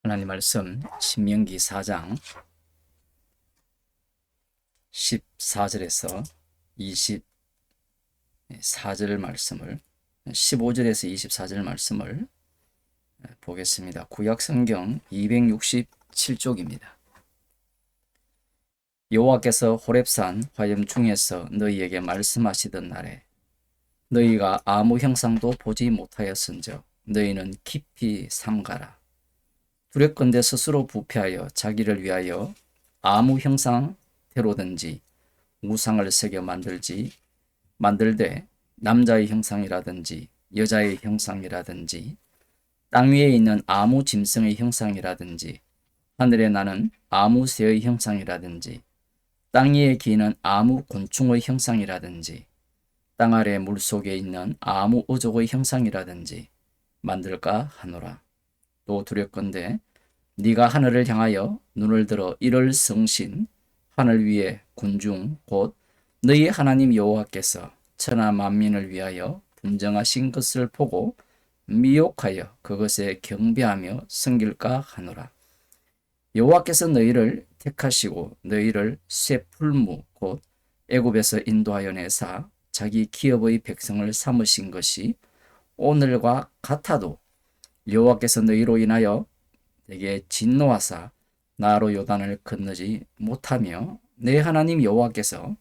하나님 말씀 신명기 4장 14절에서 24절 말씀을 15절에서 24절 말씀을 보겠습니다. 구약 성경 267쪽입니다. 여호와께서 호렙산 화염 중에서 너희에게 말씀하시던 날에 너희가 아무 형상도 보지 못하였은즉 너희는 깊이 삼가라. 두렵건대 스스로 부패하여 자기를 위하여 아무 형상대로든지 우상을 새겨 만들되 남자의 형상이라든지 여자의 형상이라든지 땅 위에 있는 아무 짐승의 형상이라든지 하늘에 나는 아무 새의 형상이라든지 땅 위에 기는 아무 곤충의 형상이라든지 땅 아래 물속에 있는 아무 어족의 형상이라든지 만들까 하노라. 또 두렵건대 네가 하늘을 향하여 눈을 들어 이를 성신 하늘 위에 군중 곧 너희 하나님 여호와께서 천하 만민을 위하여 분정하신 것을 보고 미혹하여 그것에 경배하며 섬길까 하노라. 여호와께서 너희를 택하시고 너희를 새 풀무 곧 애굽에서 인도하여 내사 자기 기업의 백성을 삼으신 것이 오늘과 같아도 여호와께서 너희로 인하여 내게 진노하사 나로 요단을 건너지 못하며 내 하나님 여호와께서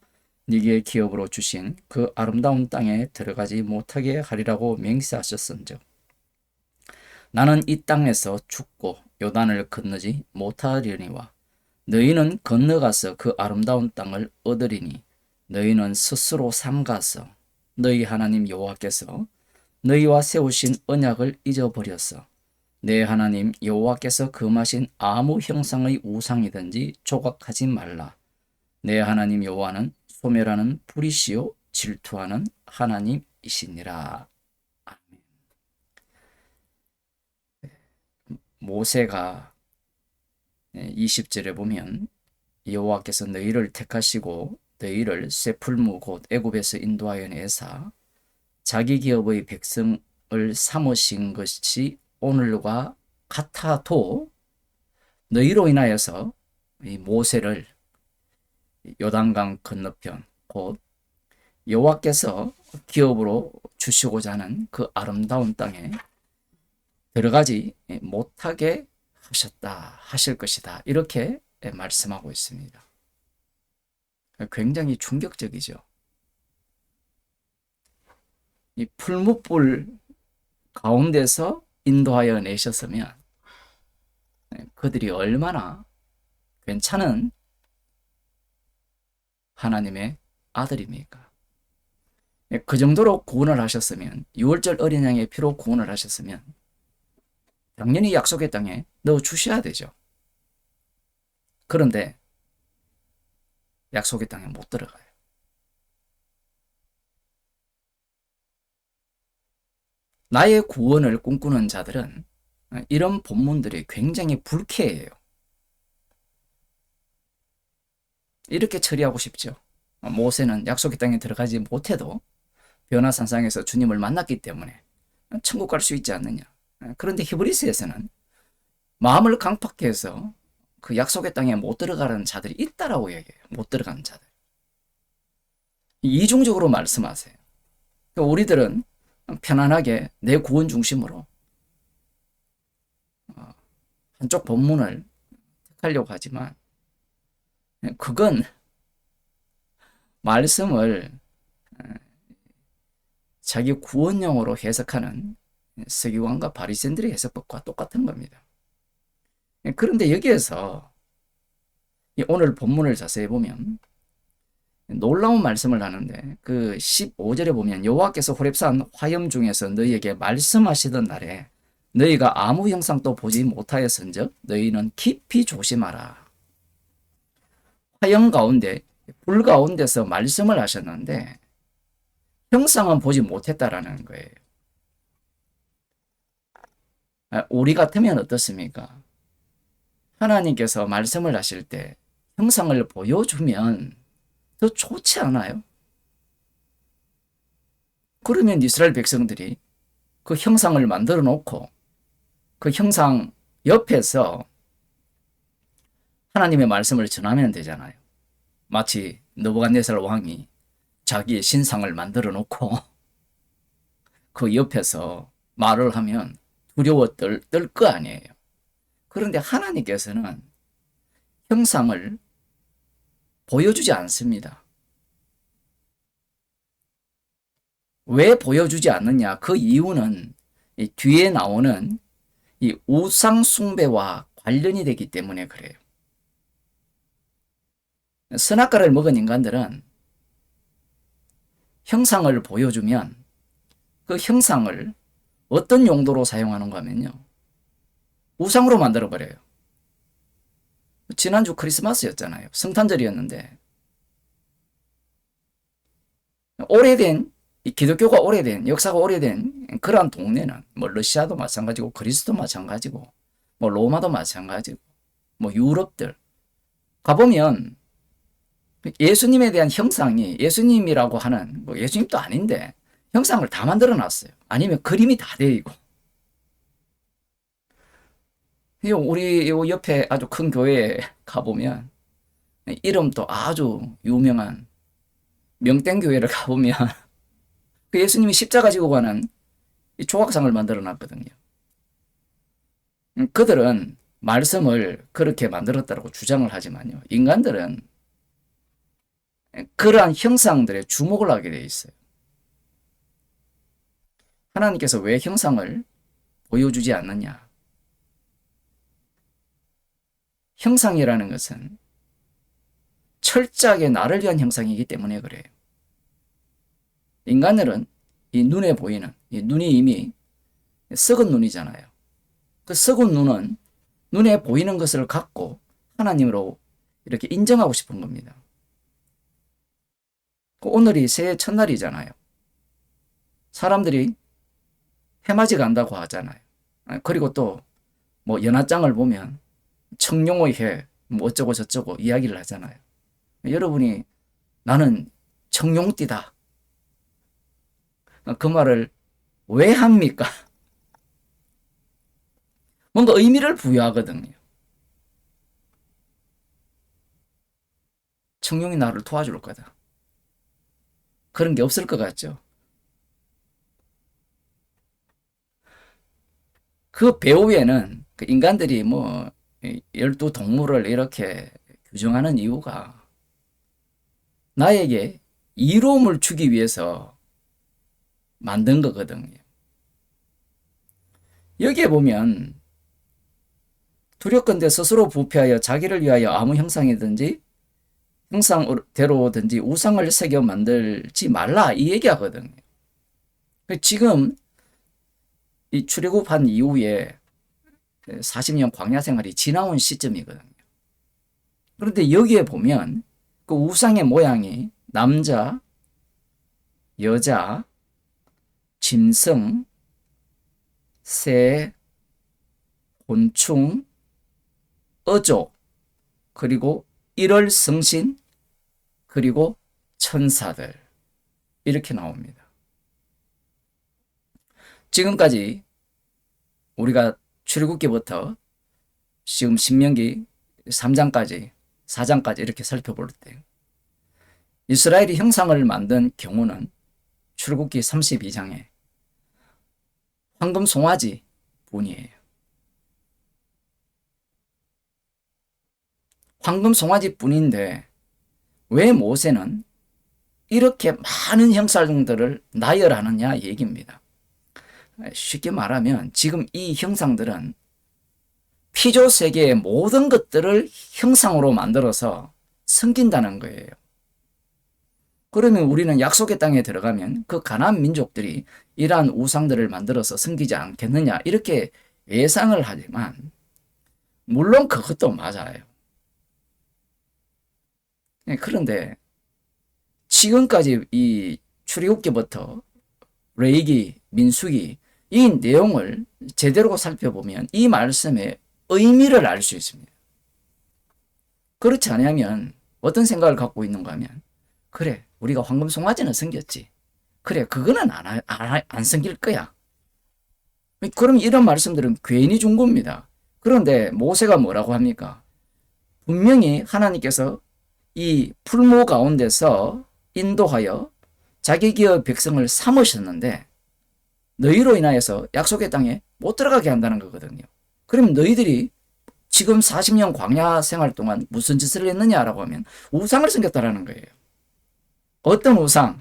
네게 기업으로 주신 그 아름다운 땅에 들어가지 못하게 하리라고 맹세하셨은즉 나는 이 땅에서 죽고 요단을 건너지 못하려니와 너희는 건너가서 그 아름다운 땅을 얻으리니 너희는 스스로 삼가서 너희 하나님 여호와께서 너희와 세우신 언약을 잊어버렸어. 내 하나님 여호와께서 금하신 아무 형상의 우상이든지 조각하지 말라. 내 하나님 여호와는 소멸하는 불이시요 질투하는 하나님이시니라. 아멘. 모세가 20절에 보면 여호와께서 너희를 택하시고 너희를 새 풀무 곧 애굽에서 인도하여 내사 자기 기업의 백성을 삼으신 것이 오늘과 같아도 너희로 인하여서 이 모세를 요단강 건너편 곧 여호와께서 기업으로 주시고자 하는 그 아름다운 땅에 들어가지 못하게 하실 것이다. 이렇게 말씀하고 있습니다. 굉장히 충격적이죠. 이 풀무불 가운데서 인도하여 내셨으면 그들이 얼마나 괜찮은 하나님의 아들입니까? 그 정도로 구원을 하셨으면 6월절 어린 양의 피로 구원을 하셨으면 당연히 약속의 땅에 넣어 주셔야 되죠. 그런데 약속의 땅에 못 들어가요. 나의 구원을 꿈꾸는 자들은 이런 본문들이 굉장히 불쾌해요. 이렇게 처리하고 싶죠. 모세는 약속의 땅에 들어가지 못해도 변화산상에서 주님을 만났기 때문에 천국 갈 수 있지 않느냐. 그런데 히브리서에서는 마음을 강팍해 해서 그 약속의 땅에 못 들어가는 자들이 있다라고 얘기해요. 못 들어가는 자들. 이중적으로 말씀하세요. 우리들은 편안하게 내 구원 중심으로 한쪽 본문을 택하려고 하지만 그건 말씀을 자기 구원용으로 해석하는 서기관과 바리새인들의 해석법과 똑같은 겁니다. 그런데 여기에서 오늘 본문을 자세히 보면 놀라운 말씀을 하는데 그 15절에 보면 여호와께서 호렙산 화염 중에서 너희에게 말씀하시던 날에 너희가 아무 형상도 보지 못하였은즉 너희는 깊이 조심하라. 화염 가운데 불 가운데서 말씀을 하셨는데 형상은 보지 못했다라는 거예요. 우리 같으면 어떻습니까? 하나님께서 말씀을 하실 때 형상을 보여주면 더 좋지 않아요? 그러면 이스라엘 백성들이 그 형상을 만들어 놓고 그 형상 옆에서 하나님의 말씀을 전하면 되잖아요. 마치 느부갓네살 왕이 자기의 신상을 만들어 놓고 그 옆에서 말을 하면 두려워 떨 거 아니에요. 그런데 하나님께서는 형상을 보여주지 않습니다. 왜 보여주지 않느냐? 그 이유는 이 뒤에 나오는 이 우상 숭배와 관련이 되기 때문에 그래요. 선악과를 먹은 인간들은 형상을 보여주면 그 형상을 어떤 용도로 사용하는가 하면요, 우상으로 만들어버려요. 지난주 크리스마스였잖아요. 성탄절이었는데 오래된 기독교가 오래된 역사가 오래된 그러한 동네는 뭐 러시아도 마찬가지고 그리스도 마찬가지고 뭐 로마도 마찬가지고 뭐 유럽들 가보면 예수님에 대한 형상이 예수님이라고 하는 뭐 예수님도 아닌데 형상을 다 만들어 놨어요. 아니면 그림이 다 되어 있고. 우리 요 옆에 아주 큰 교회에 가보면 이름도 아주 유명한 명땡교회를 가보면 그 예수님이 십자가 지고 가는 이 조각상을 만들어 놨거든요. 그들은 말씀을 그렇게 만들었다고 주장을 하지만요, 인간들은 그러한 형상들에 주목을 하게 돼 있어요. 하나님께서 왜 형상을 보여주지 않느냐? 형상이라는 것은 철저하게 나를 위한 형상이기 때문에 그래요. 인간들은 이 눈에 보이는, 이 눈이 이미 썩은 눈이잖아요. 그 썩은 눈은 눈에 보이는 것을 갖고 하나님으로 이렇게 인정하고 싶은 겁니다. 오늘이 새해 첫날이잖아요. 사람들이 해맞이 간다고 하잖아요. 그리고 또 뭐 연하장을 보면 청룡의 해, 뭐 어쩌고 저쩌고 이야기를 하잖아요. 여러분이 나는 청룡띠다, 그 말을 왜 합니까? 뭔가 의미를 부여하거든요. 청룡이 나를 도와줄 거다. 그런 게 없을 것 같죠? 그 배후에는 그 인간들이 뭐 12동물을 이렇게 규정하는 이유가 나에게 이로움을 주기 위해서 만든 거거든요. 여기에 보면 두렵건대 스스로 부패하여 자기를 위하여 아무 형상이든지 형상대로든지 우상을 새겨 만들지 말라, 이 얘기하거든요. 지금 이 출애굽한 이후에 40년 광야 생활이 지나온 시점이거든요. 그런데 여기에 보면 그 우상의 모양이 남자, 여자, 짐승, 새, 곤충, 어조, 그리고 일월성신, 그리고 천사들, 이렇게 나옵니다. 지금까지 우리가 출애굽기부터 지금 신명기 3장까지 4장까지 이렇게 살펴볼 때 이스라엘이 형상을 만든 경우는 출애굽기 32장에 황금 송아지 분이에요. 황금 송아지 뿐인데 왜 모세는 이렇게 많은 형상들을 나열하느냐 얘기입니다. 쉽게 말하면 지금 이 형상들은 피조 세계의 모든 것들을 형상으로 만들어서 섬긴다는 거예요. 그러면 우리는 약속의 땅에 들어가면 그 가나안 민족들이 이러한 우상들을 만들어서 섬기지 않겠느냐, 이렇게 예상을 하지만 물론 그것도 맞아요. 그런데 지금까지 이 출애굽기부터 레위기, 민수기 이 내용을 제대로 살펴보면 이 말씀의 의미를 알 수 있습니다. 그렇지 않으면 어떤 생각을 갖고 있는가 하면, 그래, 우리가 황금 송아지는 섬겼지, 그래, 그거는 안 섬길 거야. 그럼 이런 말씀들은 괜히 준 겁니다. 그런데 모세가 뭐라고 합니까? 분명히 하나님께서 이 풀무 가운데서 인도하여 자기 기업 백성을 삼으셨는데 너희로 인하여서 약속의 땅에 못 들어가게 한다는 거거든요. 그럼 너희들이 지금 40년 광야 생활 동안 무슨 짓을 했느냐라고 하면 우상을 섬겼다라는 거예요. 어떤 우상?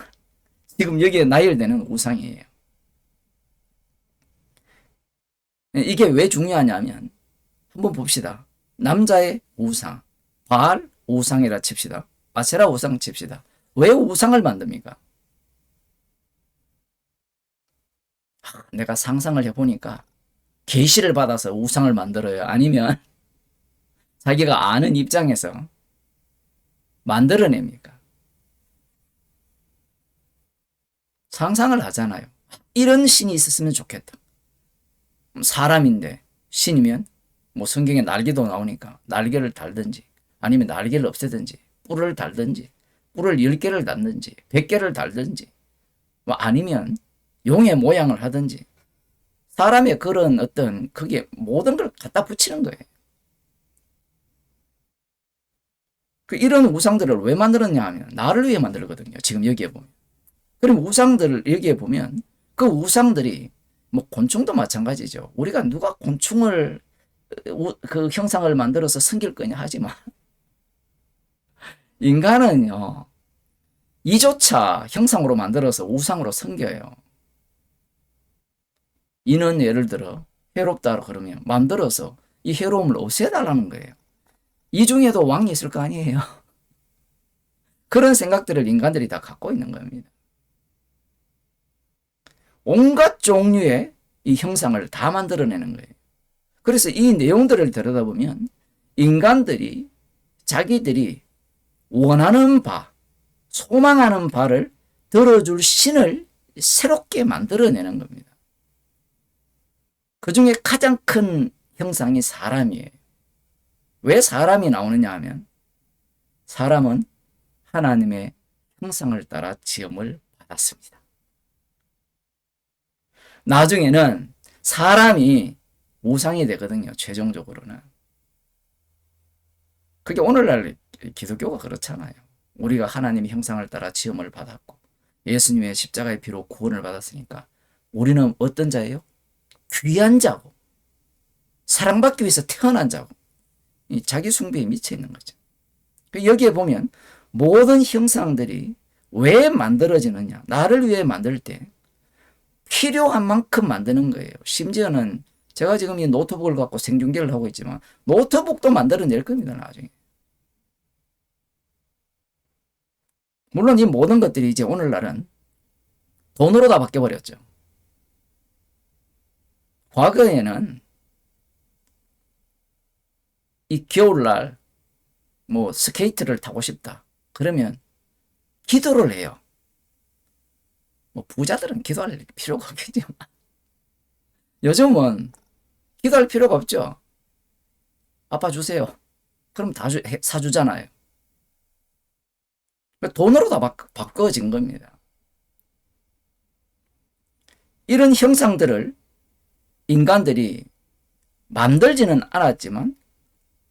지금 여기에 나열되는 우상이에요. 이게 왜 중요하냐면 한번 봅시다. 남자의 우상, 바알 우상이라 칩시다. 아세라 우상 칩시다. 왜 우상을 만듭니까? 내가 상상을 해보니까 계시를 받아서 우상을 만들어요. 아니면 자기가 아는 입장에서 만들어냅니까? 상상을 하잖아요. 이런 신이 있었으면 좋겠다. 사람인데 신이면 뭐 성경에 날개도 나오니까 날개를 달든지 아니면 날개를 없애든지 뿔을 달든지 뿔을 10개를 달든지 100개를 달든지 뭐 아니면 용의 모양을 하든지 사람의 그런 어떤 그게 모든 걸 갖다 붙이는 거예요. 이런 우상들을 왜 만들었냐 하면 나를 위해 만들거든요. 지금 여기에 보면. 그럼 우상들을 여기에 보면 그 우상들이 뭐 곤충도 마찬가지죠. 우리가 누가 곤충을 그 형상을 만들어서 섬길 거냐 하지만 인간은요 이조차 형상으로 만들어서 우상으로 섬겨요. 이는 예를 들어 해롭다 그러면 만들어서 이 해로움을 없애달라는 거예요. 이 중에도 왕이 있을 거 아니에요. 그런 생각들을 인간들이 다 갖고 있는 겁니다. 온갖 종류의 이 형상을 다 만들어내는 거예요. 그래서 이 내용들을 들여다보면 인간들이 자기들이 원하는 바, 소망하는 바를 들어줄 신을 새롭게 만들어내는 겁니다. 그 중에 가장 큰 형상이 사람이에요. 왜 사람이 나오느냐 하면 사람은 하나님의 형상을 따라 지음을 받았습니다. 나중에는 사람이 우상이 되거든요. 최종적으로는. 그게 오늘날 기독교가 그렇잖아요. 우리가 하나님의 형상을 따라 지음을 받았고 예수님의 십자가의 피로 구원을 받았으니까 우리는 어떤 자예요? 귀한 자고 사랑받기 위해서 태어난 자고 자기 숭배에 미쳐 있는 거죠. 여기에 보면 모든 형상들이 왜 만들어지느냐. 나를 위해 만들 때 필요한 만큼 만드는 거예요. 심지어는 제가 지금 이 노트북을 갖고 생중계를 하고 있지만 노트북도 만들어낼 겁니다. 나중에. 물론 이 모든 것들이 이제 오늘날은 돈으로 다 바뀌어버렸죠. 과거에는 이 겨울날 뭐 스케이트를 타고 싶다. 그러면 기도를 해요. 뭐 부자들은 기도할 필요가 없겠지만 요즘은 기도할 필요가 없죠. 아빠 주세요. 그럼 다 사주잖아요. 돈으로 다 바꿔진 겁니다. 이런 형상들을 인간들이 만들지는 않았지만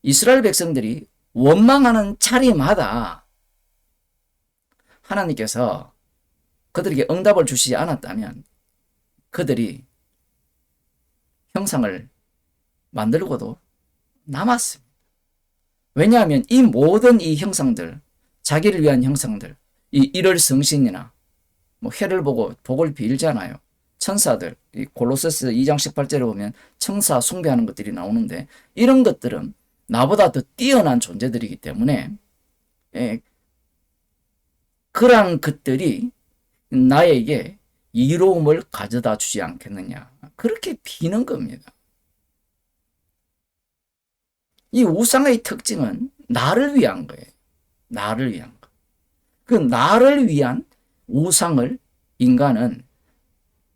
이스라엘 백성들이 원망하는 차례마다 하나님께서 그들에게 응답을 주시지 않았다면 그들이 형상을 만들고도 남았습니다. 왜냐하면 이 모든 이 형상들, 자기를 위한 형상들, 이 일월성신이나 뭐 해를 보고 복을 빌잖아요. 천사들, 이 골로새서 2장 18절에 보면 천사 숭배하는 것들이 나오는데 이런 것들은 나보다 더 뛰어난 존재들이기 때문에 그러한 것들이 나에게 이로움을 가져다 주지 않겠느냐. 그렇게 비는 겁니다. 이 우상의 특징은 나를 위한 거예요. 나를 위한 거. 그 나를 위한 우상을 인간은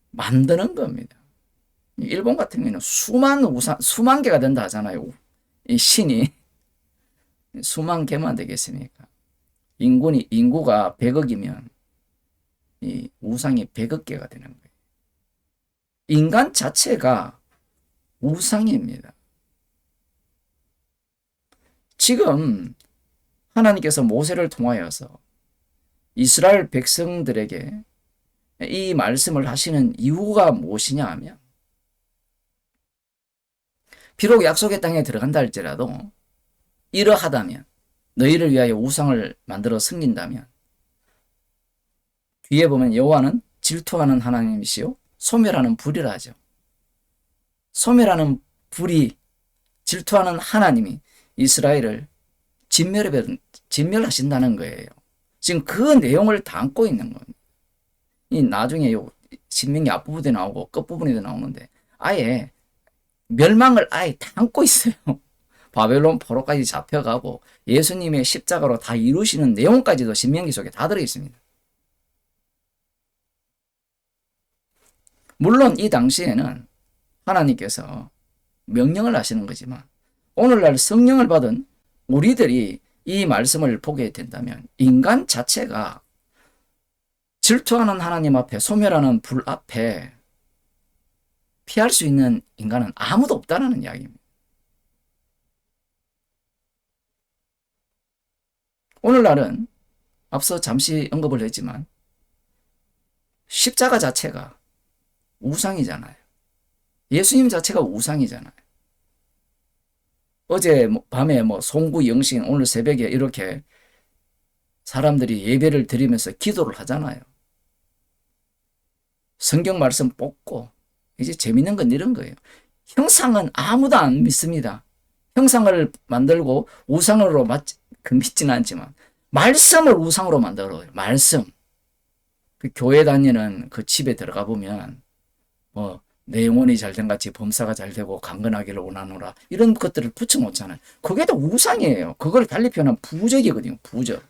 만드는 겁니다. 일본 같은 경우는 수만 개가 된다 하잖아요. 이 신이 수만 개만 되겠습니까? 인구가 100억이면 이 우상이 100억 개가 되는 거예요. 인간 자체가 우상입니다. 지금 하나님께서 모세를 통하여서 이스라엘 백성들에게 이 말씀을 하시는 이유가 무엇이냐 하면, 비록 약속의 땅에 들어간다 할지라도 이러하다면, 너희를 위하여 우상을 만들어 섬긴다면, 뒤에 보면 여호와는 질투하는 하나님이시요 소멸하는 불이라 하죠. 소멸하는 불이, 질투하는 하나님이 이스라엘을 진멸하신다는 거예요. 지금 그 내용을 담고 있는 겁니다. 이 나중에 요 신명기 앞부분에 나오고 끝부분에도 나오는데 아예 멸망을 아예 담고 있어요. 바벨론 포로까지 잡혀가고 예수님의 십자가로 다 이루시는 내용까지도 신명기 속에 다 들어있습니다. 물론 이 당시에는 하나님께서 명령을 하시는 거지만, 오늘날 성령을 받은 우리들이 이 말씀을 보게 된다면 인간 자체가 질투하는 하나님 앞에, 소멸하는 불 앞에 피할 수 있는 인간은 아무도 없다는 이야기입니다. 오늘날은 앞서 잠시 언급을 했지만 십자가 자체가 우상이잖아요. 예수님 자체가 우상이잖아요. 어제 밤에 송구 영신, 오늘 새벽에 이렇게 사람들이 예배를 드리면서 기도를 하잖아요. 성경 말씀 뽑고 이제 재밌는 건 이런 거예요. 형상은 아무도 안 믿습니다. 형상을 만들고 우상으로 믿지는 않지만 말씀을 우상으로 만들어요. 말씀. 그 교회 다니는 그 집에 들어가 보면 내 영혼이 잘된 같이 범사가 잘되고 강건하기를 원하노라, 이런 것들을 붙여놓잖아요. 그게 다 우상이에요. 그걸 달리 표현하면 부적이거든요. 부적.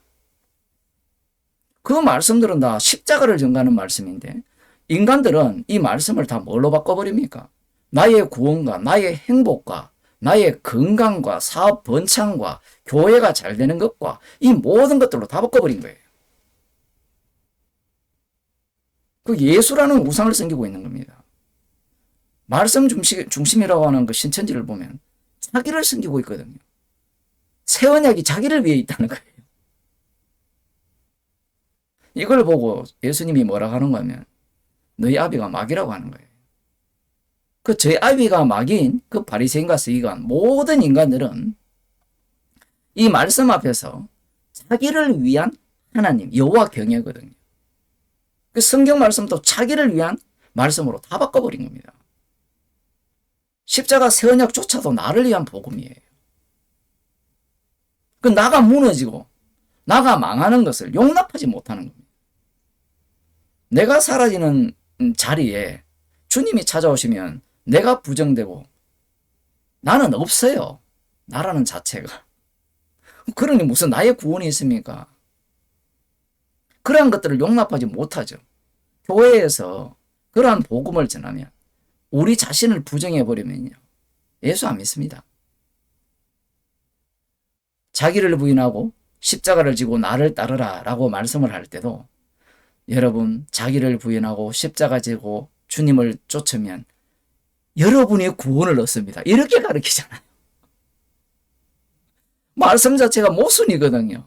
그 말씀들은 다 십자가를 전가하는 말씀인데 인간들은 이 말씀을 다 뭘로 바꿔버립니까? 나의 구원과 나의 행복과 나의 건강과 사업 번창과 교회가 잘 되는 것과 이 모든 것들로 다 바꿔버린 거예요. 그 예수라는 우상을 섬기고 있는 겁니다. 말씀 중심이라고 하는 그 신천지를 보면 자기를 섬기고 있거든요. 새 언약이 자기를 위해 있다는 거예요. 이걸 보고 예수님이 뭐라고 하는가 하면 너희 아비가 마귀라고 하는 거예요. 그 저희 아비가 마귀인 그 바리새인과 서기관 모든 인간들은 이 말씀 앞에서 자기를 위한 하나님 여호와 경외거든요. 그 성경 말씀도 자기를 위한 말씀으로 다 바꿔버린 겁니다. 십자가 새 언약조차도 나를 위한 복음이에요. 그 나가 무너지고 나가 망하는 것을 용납하지 못하는 겁니다. 내가 사라지는 자리에 주님이 찾아오시면 내가 부정되고 나는 없어요. 나라는 자체가. 그러니 무슨 나의 구원이 있습니까? 그러한 것들을 용납하지 못하죠. 교회에서 그러한 복음을 전하면 우리 자신을 부정해버리면요, 예수 안 믿습니다. 자기를 부인하고 십자가를 지고 나를 따르라 라고 말씀을 할 때도 여러분 자기를 부인하고 십자가 지고 주님을 쫓으면 여러분이 구원을 얻습니다. 이렇게 가르치잖아요. 말씀 자체가 모순이거든요.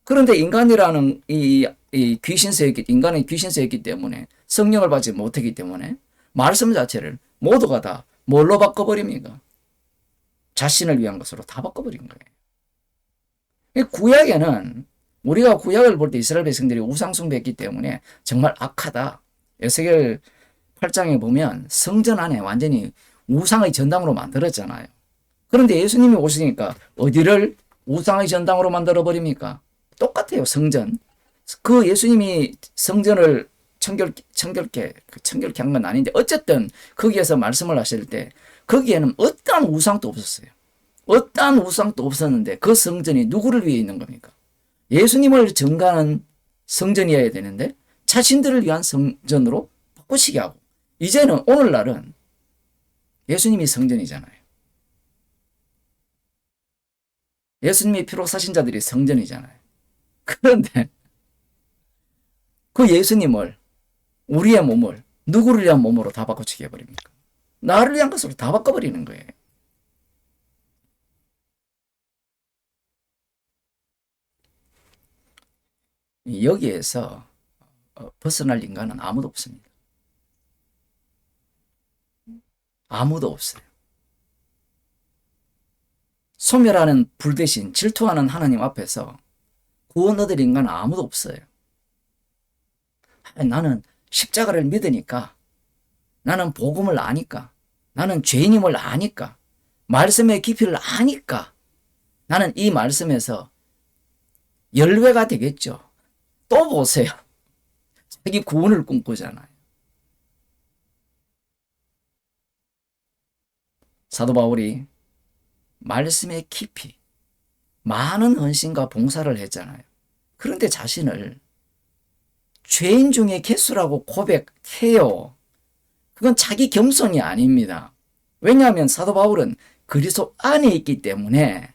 그런데 인간이라는 인간은 귀신세였기 때문에 성령을 받지 못했기 때문에 말씀 자체를 모두가 다 뭘로 바꿔버립니까? 자신을 위한 것으로 다 바꿔버린 거예요. 구약에는 우리가 구약을 볼 때 이스라엘 백성들이 우상숭배했기 때문에 정말 악하다. 에스겔 8장에 보면 성전 안에 완전히 우상의 전당으로 만들었잖아요. 그런데 예수님이 오시니까 어디를 우상의 전당으로 만들어버립니까? 똑같아요. 성전. 그 예수님이 성전을 청결케 한 건 아닌데 어쨌든 거기에서 말씀을 하실 때 거기에는 어떠한 우상도 없었어요. 어떠한 우상도 없었는데 그 성전이 누구를 위해 있는 겁니까? 예수님을 전가하는 성전이어야 되는데 자신들을 위한 성전으로 바꾸시게 하고, 이제는 오늘날은 예수님이 성전이잖아요. 예수님이 피로 사신 자들이 성전이잖아요. 그런데 그 예수님을, 우리의 몸을 누구를 위한 몸으로 다 바꿔치게 해버립니까? 나를 위한 것으로 다 바꿔버리는 거예요. 여기에서 벗어날 인간은 아무도 없습니다. 아무도 없어요. 소멸하는 불 대신 질투하는 하나님 앞에서 구원 얻을 인간은 아무도 없어요. 나는 십자가를 믿으니까, 나는 복음을 아니까, 나는 죄인임을 아니까, 말씀의 깊이를 아니까 나는 이 말씀에서 열외가 되겠죠. 또 보세요. 자기 구원을 꿈꾸잖아요. 사도 바울이 말씀의 깊이, 많은 헌신과 봉사를 했잖아요. 그런데 자신을 죄인 중에 개수라고 고백해요. 그건 자기 겸손이 아닙니다. 왜냐하면 사도 바울은 그리스도 안에 있기 때문에,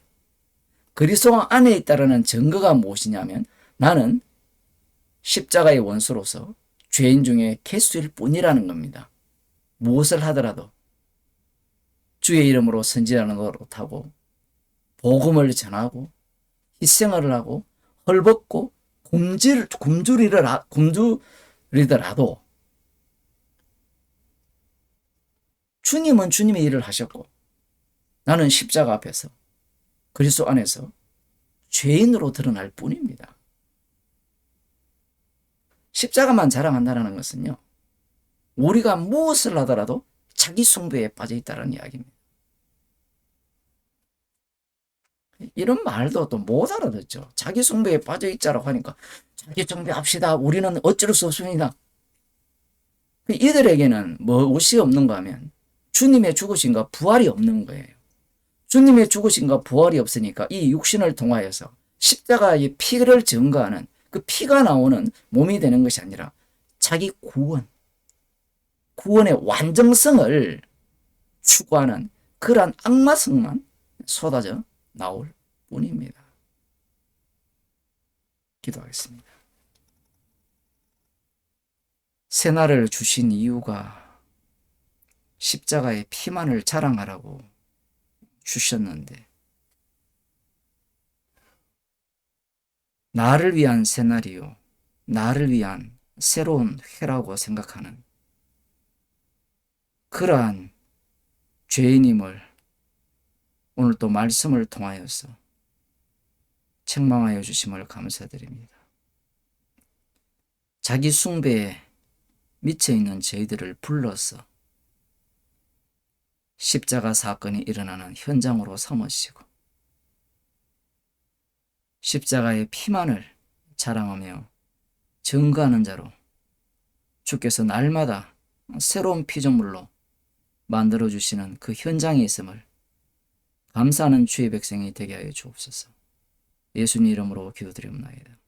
그리스도 안에 있다라는 증거가 무엇이냐면 나는 십자가의 원수로서 죄인 중에 개수일 뿐이라는 겁니다. 무엇을 하더라도 주의 이름으로 선지자는 노릇하고 복음을 전하고 희생을 하고 헐벗고 굶주리더라도 주님은 주님의 일을 하셨고 나는 십자가 앞에서 그리스도 안에서 죄인으로 드러날 뿐입니다. 십자가만 자랑한다는 것은요, 우리가 무엇을 하더라도 자기 숭배에 빠져 있다는 이야기입니다. 이런 말도 또 못 알아듣죠. 자기 숭배에 빠져 있자라고 하니까 자기 숭배합시다. 우리는 어쩔 수 없습니다. 이들에게는 무엇이 없는가 하면 주님의 죽으심과 부활이 없는 거예요. 주님의 죽으심과 부활이 없으니까 이 육신을 통하여서 십자가의 피를 증거하는 그 피가 나오는 몸이 되는 것이 아니라 자기 구원의 완전성을 추구하는 그러한 악마성만 쏟아져 나올 뿐입니다. 기도하겠습니다. 새날을 주신 이유가 십자가의 피만을 자랑하라고 주셨는데, 나를 위한 새날이요, 나를 위한 새로운 회라고 생각하는 그러한 죄인임을 오늘 또 말씀을 통하여서 책망하여 주심을 감사드립니다. 자기 숭배에 미쳐있는 저희들을 불러서 십자가 사건이 일어나는 현장으로 삼으시고 십자가의 피만을 자랑하며 증거하는 자로 주께서 날마다 새로운 피조물로 만들어주시는 그 현장에 있음을 감사하는 주의 백성이 되게 하여 주옵소서. 예수님 이름으로 기도드리옵나이다.